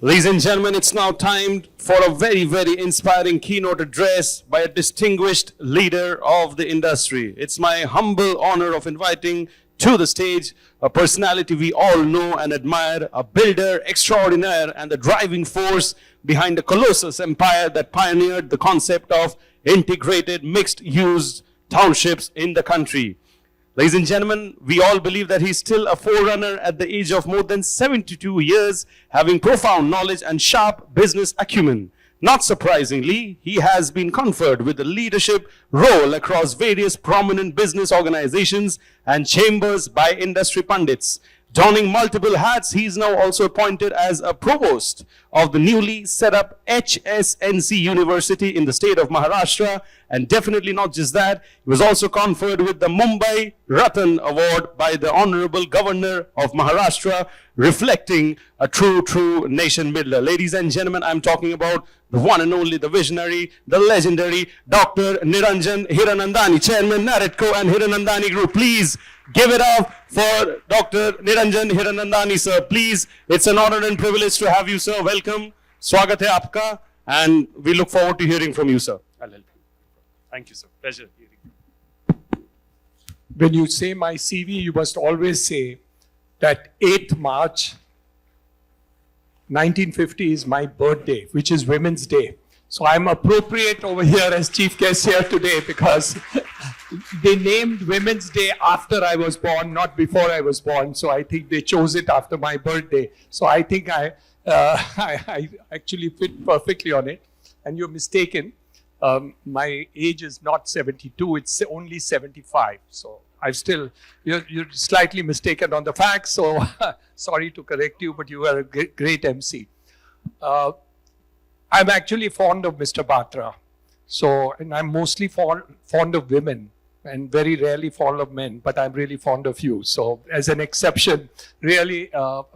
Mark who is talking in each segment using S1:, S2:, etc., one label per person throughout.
S1: Ladies and gentlemen, it's now time for a very, very inspiring keynote address by a distinguished leader of the industry. It's my humble honor of inviting to the stage a personality we all know and admire, a builder extraordinaire and the driving force behind the colossus empire that pioneered the concept of integrated mixed-use townships in the country. Ladies and gentlemen, we all believe that he's still a forerunner at the age of more than 72 years, having profound knowledge and sharp business acumen. Not surprisingly, he has been conferred with a leadership role across various prominent business organizations and chambers by industry pundits. Donning multiple hats, he is now also appointed as a provost of the newly set up HSNC University in the state of Maharashtra. And definitely not just that, he was also conferred with the Mumbai Ratan Award by the Honorable Governor of Maharashtra, reflecting a true nation builder. Ladies and gentlemen, I'm talking about the one and only, the visionary, the legendary Dr. Niranjan Hiranandani, Chairman, Naritco and Hiranandani Group. Please give it up for Dr. Niranjan Hiranandani, sir. Please, it's an honor and privilege to have you, sir. Welcome. Swagat hai aapka. And we look forward to hearing from you, sir. I'll help you. Thank you, sir. Pleasure hearing you.
S2: When you say my CV, you must always say that 8th March 1950 is my birthday, which is Women's Day. So I'm appropriate over here as chief guest here today because they named Women's Day after I was born, not before I was born. So I think they chose it after my birthday. So I think I actually fit perfectly on it. And you're mistaken. My age is not 72, it's only 75. So you're slightly mistaken on the facts. So sorry to correct you, but you are a great MC. I'm actually fond of Mr. Batra. And I'm mostly fond of women and very rarely fond of men, but I'm really fond of you. So as an exception, really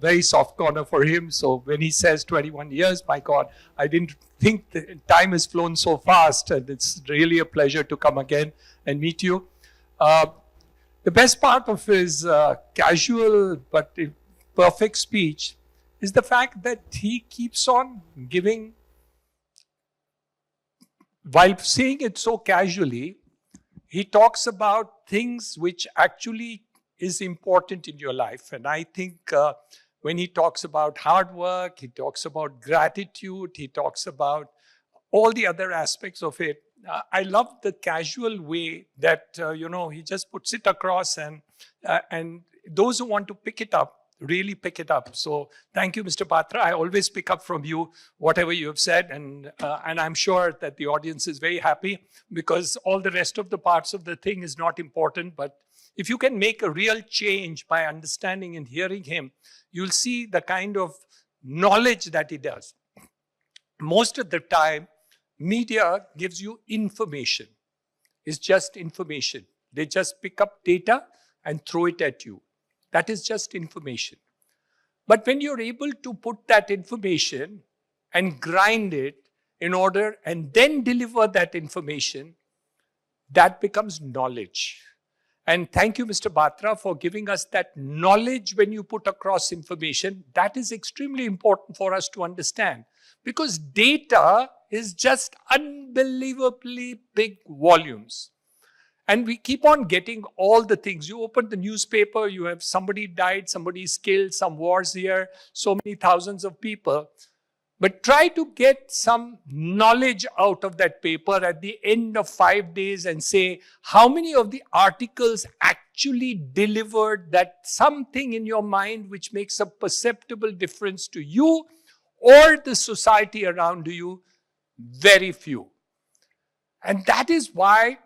S2: very soft corner for him. So when he says 21 years, my God, I didn't think the time has flown so fast, and it's really a pleasure to come again and meet you. The best part of his casual but perfect speech is the fact that he keeps on giving, while saying it so casually, he talks about things which actually is important in your life. And I think when he talks about hard work, he talks about gratitude, he talks about all the other aspects of it. I love the casual way that, he just puts it across and those who want to pick it up, really pick it up. So thank you, Mr. Batra. I always pick up from you whatever you have said, and I'm sure that the audience is very happy because all the rest of the parts of the thing is not important. But if you can make a real change by understanding and hearing him, you'll see the kind of knowledge that he does. Most of the time, media gives you information. It's just information. They just pick up data and throw it at you. That is just information. But when you're able to put that information and grind it in order and then deliver that information, that becomes knowledge. And thank you, Mr. Batra, for giving us that knowledge when you put across information. That is extremely important for us to understand because data is just unbelievably big volumes. And we keep on getting all the things. You open the newspaper, you have somebody died, somebody's killed, some wars here, so many thousands of people. But try to get some knowledge out of that paper at the end of 5 days and say, how many of the articles actually delivered that something in your mind which makes a perceptible difference to you or the society around you? Very few. And that is why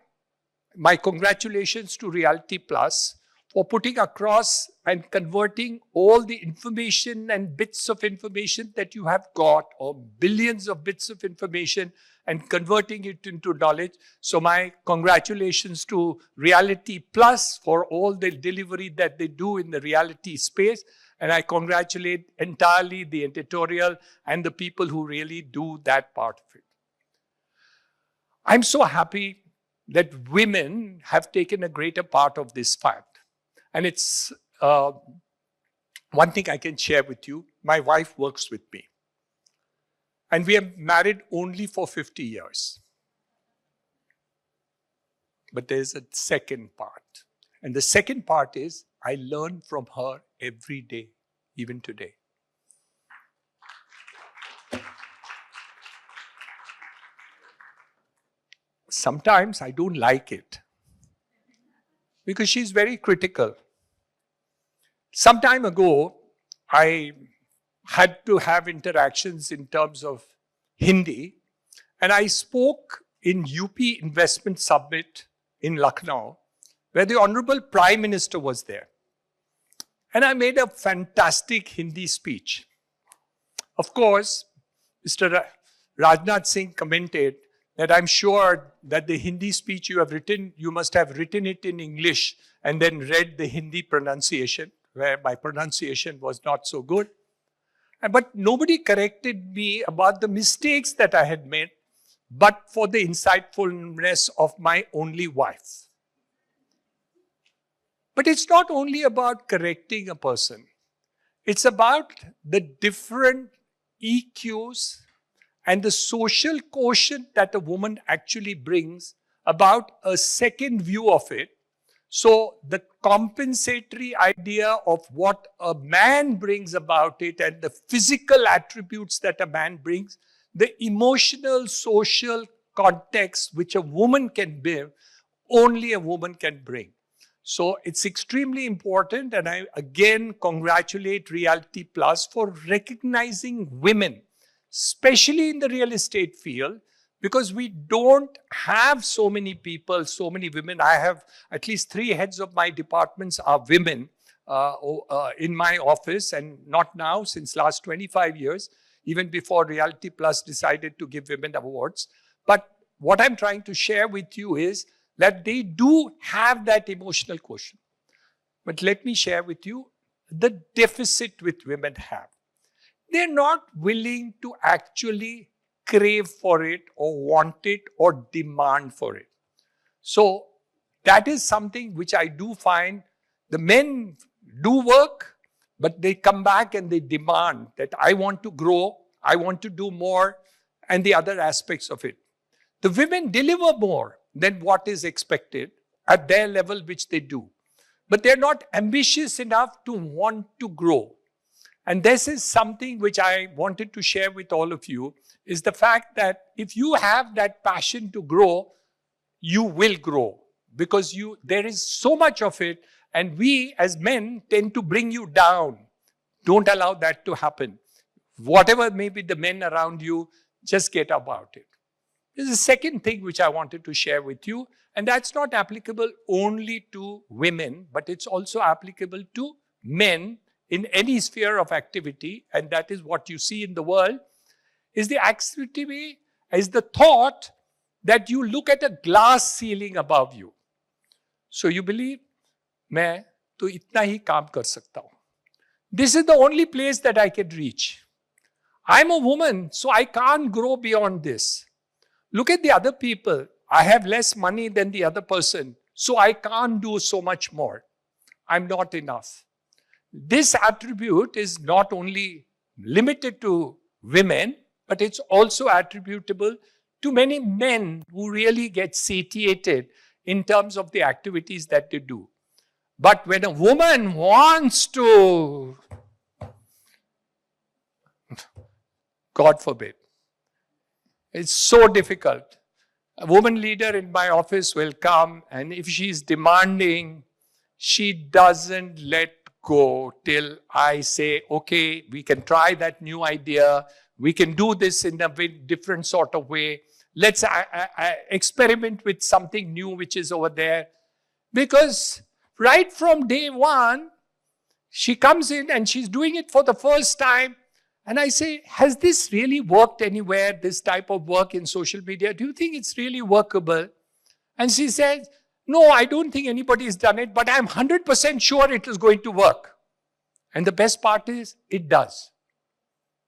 S2: my congratulations to Realty Plus for putting across and converting all the information and bits of information that you have got, or billions of bits of information, and converting it into knowledge. So my congratulations to Realty Plus for all the delivery that they do in the reality space. And I congratulate entirely the editorial and the people who really do that part of it. I'm so happy that women have taken a greater part of this fact. And it's one thing I can share with you. My wife works with me. And we are married only for 50 years. But there's a second part. And the second part is, I learn from her every day, even today. Sometimes I don't like it because she's very critical. Some time ago, I had to have interactions in terms of Hindi, and I spoke in UP Investment Summit in Lucknow, where the Honorable Prime Minister was there. And I made a fantastic Hindi speech. Of course, Mr. Rajnath Singh commented that I'm sure that the Hindi speech you have written, you must have written it in English and then read the Hindi pronunciation, where my pronunciation was not so good. But nobody corrected me about the mistakes that I had made, but for the insightfulness of my only wife. But it's not only about correcting a person. It's about the different EQs and the social quotient that a woman actually brings, about a second view of it. So the compensatory idea of what a man brings about it and the physical attributes that a man brings, the emotional, social context which a woman can bring, only a woman can bring. So it's extremely important, and I again congratulate Realty Plus for recognizing women, especially in the real estate field, because we don't have so many people, so many women. I have at least 3 heads of my departments are women in my office, and not now, since last 25 years, even before Realty Plus decided to give women awards. But what I'm trying to share with you is that they do have that emotional quotient. But let me share with you the deficit which women have. They're not willing to actually crave for it or want it or demand for it. So that is something which I do find the men do work, but they come back and they demand that I want to grow, I want to do more, and the other aspects of it. The women deliver more than what is expected at their level, which they do. But they're not ambitious enough to want to grow. And this is something which I wanted to share with all of you, is the fact that if you have that passion to grow, you will grow, because there is so much of it, and we as men tend to bring you down. Don't allow that to happen. Whatever may be the men around you, just get about it. There's a second thing which I wanted to share with you, and that's not applicable only to women, but it's also applicable to men in any sphere of activity, and that is what you see in the world, is the activity, is the thought that you look at a glass ceiling above you. So you believe, मैं तो इतना ही काम कर सकता हूँ. This is the only place that I can reach. I'm a woman, so I can't grow beyond this. Look at the other people. I have less money than the other person, so I can't do so much more. I'm not enough. This attribute is not only limited to women, but it's also attributable to many men who really get satiated in terms of the activities that they do. But when a woman wants to, God forbid, it's so difficult. A woman leader in my office will come, and if she's demanding, she doesn't let go till I say, okay, we can try that new idea. We can do this in a different sort of way. Let's experiment with something new which is over there. Because right from day one, she comes in and she's doing it for the first time. And I say, has this really worked anywhere, this type of work in social media? Do you think it's really workable? And she says, no, I don't think anybody has done it, but I'm 100% sure it is going to work. And the best part is, it does.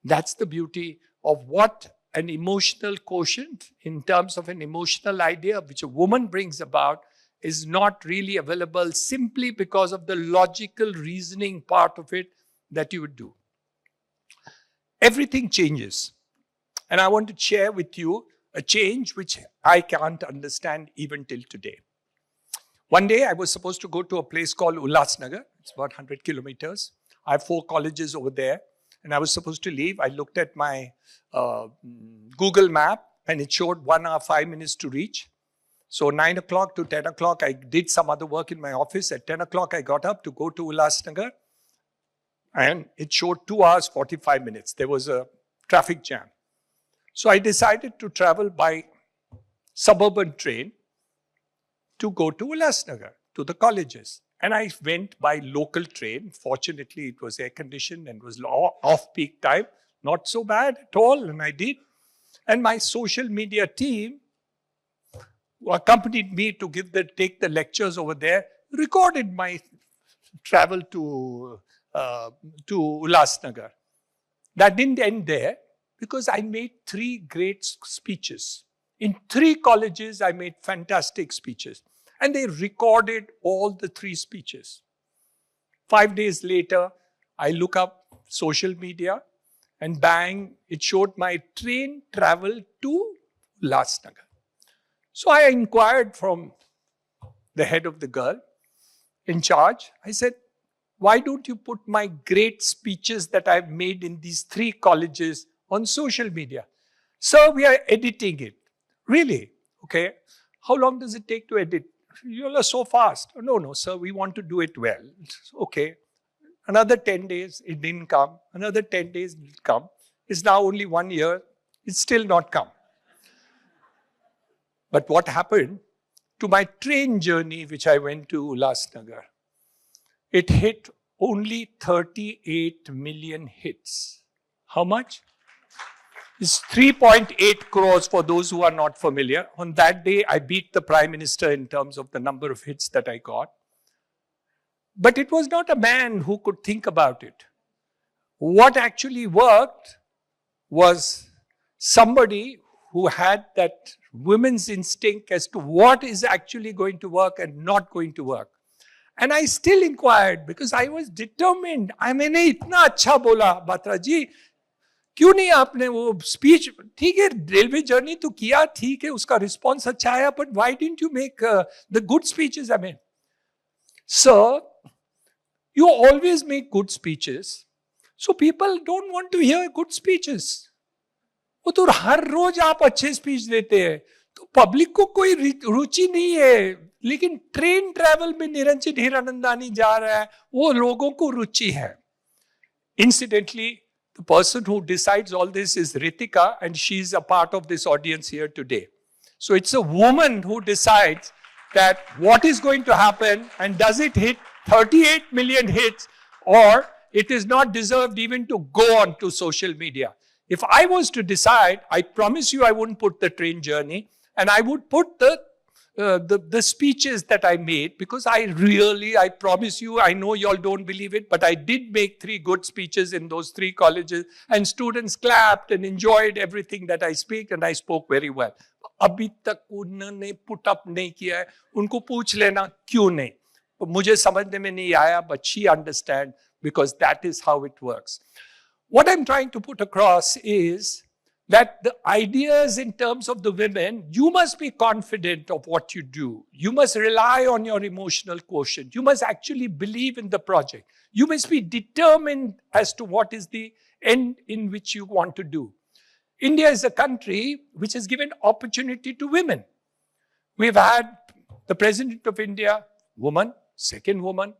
S2: That's the beauty of what an emotional quotient, in terms of an emotional idea which a woman brings about, is not really available simply because of the logical reasoning part of it that you would do. Everything changes. And I want to share with you a change which I can't understand even till today. One day I was supposed to go to a place called Ulhasnagar. It's about 100 kilometers. I have 4 colleges over there. And I was supposed to leave. I looked at my Google map and it showed 1 hour, 5 minutes to reach. So 9 o'clock to 10 o'clock, I did some other work in my office. At 10 o'clock, I got up to go to Ulhasnagar. And it showed 2 hours, 45 minutes. There was a traffic jam. So I decided to travel by suburban train to go to Ulhasnagar, to the colleges. And I went by local train. Fortunately, it was air-conditioned and was off-peak time. Not so bad at all, and I did. And my social media team, who accompanied me to take the lectures over there, recorded my travel to Ulhasnagar. That didn't end there, because I made 3 great speeches. In 3 colleges, I made fantastic speeches. And they recorded all the 3 speeches. 5 days later, I look up social media and bang, it showed my train travel to Ulhasnagar. So I inquired from the head of the girl in charge. I said, why don't you put my great speeches that I've made in these 3 colleges on social media? Sir, we are editing it. Really? Okay. How long does it take to edit? You all are so fast. Oh, no, sir, we want to do it well. Okay. Another 10 days, it didn't come. Another 10 days, it didn't come. It's now only 1 year. It's still not come. But what happened to my train journey, which I went to Ulhasnagar, it hit only 38 million hits. How much? It's 3.8 crores for those who are not familiar. On that day, I beat the Prime Minister in terms of the number of hits that I got. But it was not a man who could think about it. What actually worked was somebody who had that women's instinct as to what is actually going to work and not going to work. And I still inquired because I was determined. I mean, इतना अच्छा बोला बात्रा जी, क्यों नहीं आपने वो speech, ठीक है railway journey तो किया, ठीक है उसका रिस्पॉन्स अच्छा आया, but why didn't you make the good speeches? I mean, sir, you always make good speeches, so people don't want to hear good speeches. वो तो हर रोज आप अच्छे स्पीच देते हैं, तो पब्लिक को कोई रुचि नहीं है, लेकिन ट्रेन ट्रैवल में निरंजन हीरानंदानी जा रहा है, वो लोगों को रुचि है. Incidentally, the person who decides all this is Ritika, and she's a part of this audience here today. So it's a woman who decides that what is going to happen, and does it hit 38 million hits, or it is not deserved even to go on to social media. If I was to decide, I promise you I wouldn't put the train journey, and I would put the speeches that I made, because I promise you, I know y'all don't believe it, but I did make 3 good speeches in those 3 colleges, and students clapped and enjoyed everything that I speak, and I spoke very well. अभी तक उन्होंने put up नहीं किया है, उनको पूछ लेना क्यों नहीं, मुझे समझने में नहीं आया, but she understand, because that is how it works. What I'm trying to put across is that the ideas in terms of the women, you must be confident of what you do. You must rely on your emotional quotient. You must actually believe in the project. You must be determined as to what is the end in which you want to do. India is a country which has given opportunity to women. We've had the President of India, woman, second woman.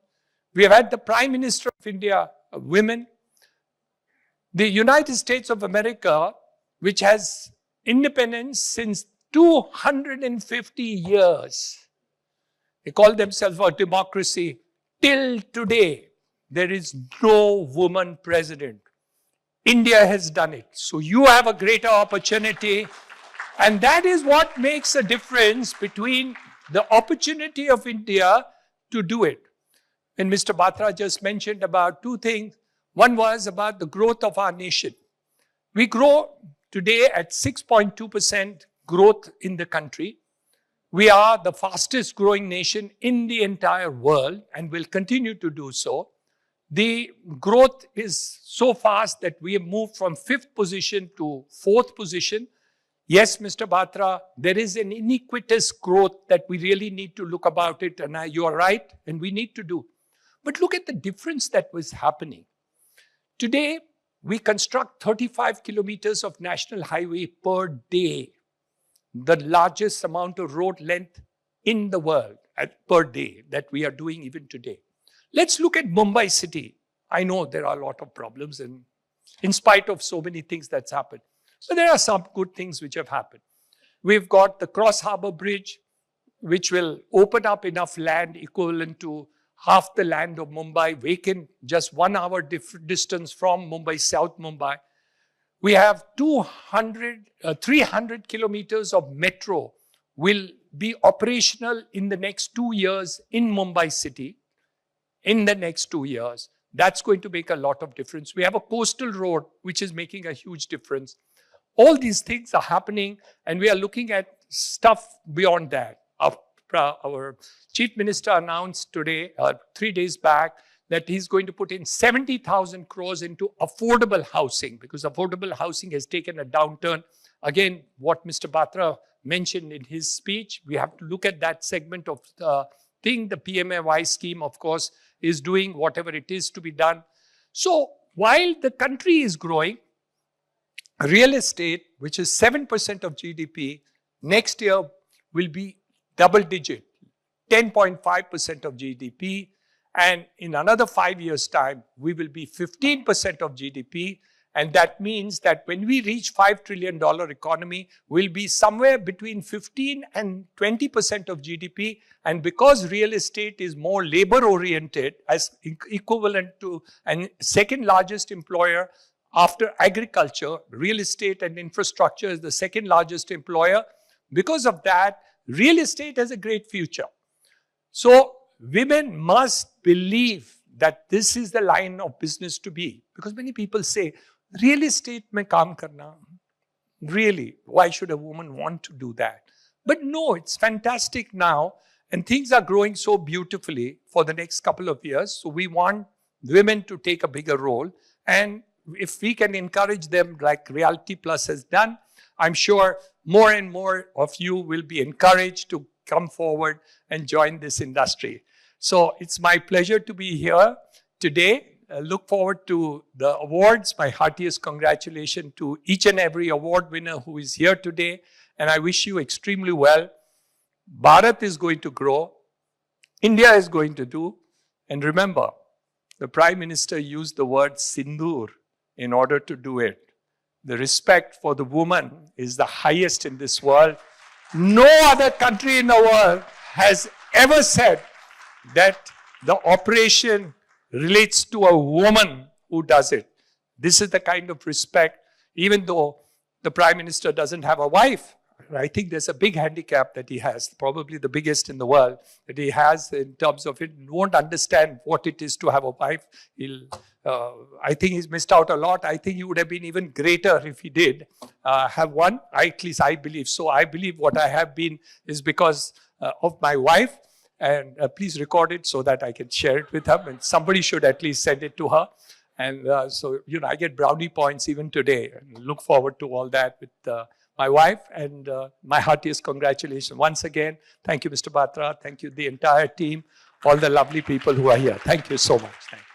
S2: We have had the Prime Minister of India, a woman. The United States of America, which has independence since 250 years. They call themselves a democracy. Till today, there is no woman president. India has done it. So you have a greater opportunity. And that is what makes a difference between the opportunity of India to do it. And Mr. Batra just mentioned about 2 things. One was about the growth of our nation. We grow today at 6.2% growth in the country. We are the fastest growing nation in the entire world and will continue to do so. The growth is so fast that we have moved from 5th position to 4th position. Yes, Mr. Batra, there is an iniquitous growth that we really need to look about it, and you are right, and we need to do. But look at the difference that was happening. Today, we construct 35 kilometers of national highway per day, the largest amount of road length in the world per day that we are doing even today. Let's look at Mumbai city. I know there are a lot of problems, and in spite of so many things that's happened. But there are some good things which have happened. We've got the Cross Harbour Bridge, which will open up enough land equivalent to half the land of Mumbai, vacant, just 1 hour distance from Mumbai, South Mumbai. We have 300 kilometers of metro will be operational in the next 2 years in Mumbai city. In the next 2 years, that's going to make a lot of difference. We have a coastal road, which is making a huge difference. All these things are happening, and we are looking at stuff beyond that. Our chief minister announced today, 3 days back, that he's going to put in 70,000 crores into affordable housing, because affordable housing has taken a downturn. Again, what Mr. Batra mentioned in his speech, we have to look at that segment of the thing. The PMAY scheme, of course, is doing whatever it is to be done. So while the country is growing, real estate, which is 7% of GDP, next year will be double digit, 10.5% of GDP. And in another 5 years' time, we will be 15% of GDP. And that means that when we reach $5 trillion economy, we'll be somewhere between 15 and 20% of GDP. And because real estate is more labor-oriented, as equivalent to and second largest employer after agriculture, real estate and infrastructure is the second largest employer. Because of that, real estate has a great future. So women must believe that this is the line of business to be. Because many people say, real estate mein kaam karna. Really, why should a woman want to do that? But no, it's fantastic now. And things are growing so beautifully for the next couple of years. So we want women to take a bigger role. And if we can encourage them like Realty Plus has done, I'm sure more and more of you will be encouraged to come forward and join this industry. So it's my pleasure to be here today. Look forward to the awards. My heartiest congratulations to each and every award winner who is here today. And I wish you extremely well. Bharat is going to grow. India is going to do. And remember, the Prime Minister used the word sindoor in order to do it. The respect for the woman is the highest in this world. No other country in the world has ever said that the operation relates to a woman who does it. This is the kind of respect, even though the Prime Minister doesn't have a wife. I think there's a big handicap that he has, probably the biggest in the world, that he has in terms of it. He won't understand what it is to have a wife. I think he's missed out a lot. I think he would have been even greater if he did have one. At least I believe so. I believe what I have been is because of my wife. And please record it so that I can share it with her. And somebody should at least send it to her. And so, I get brownie points even today. And look forward to all that with my wife. And my heartiest congratulations. Once again, thank you, Mr. Batra. Thank you, the entire team, all the lovely people who are here. Thank you so much. Thank you.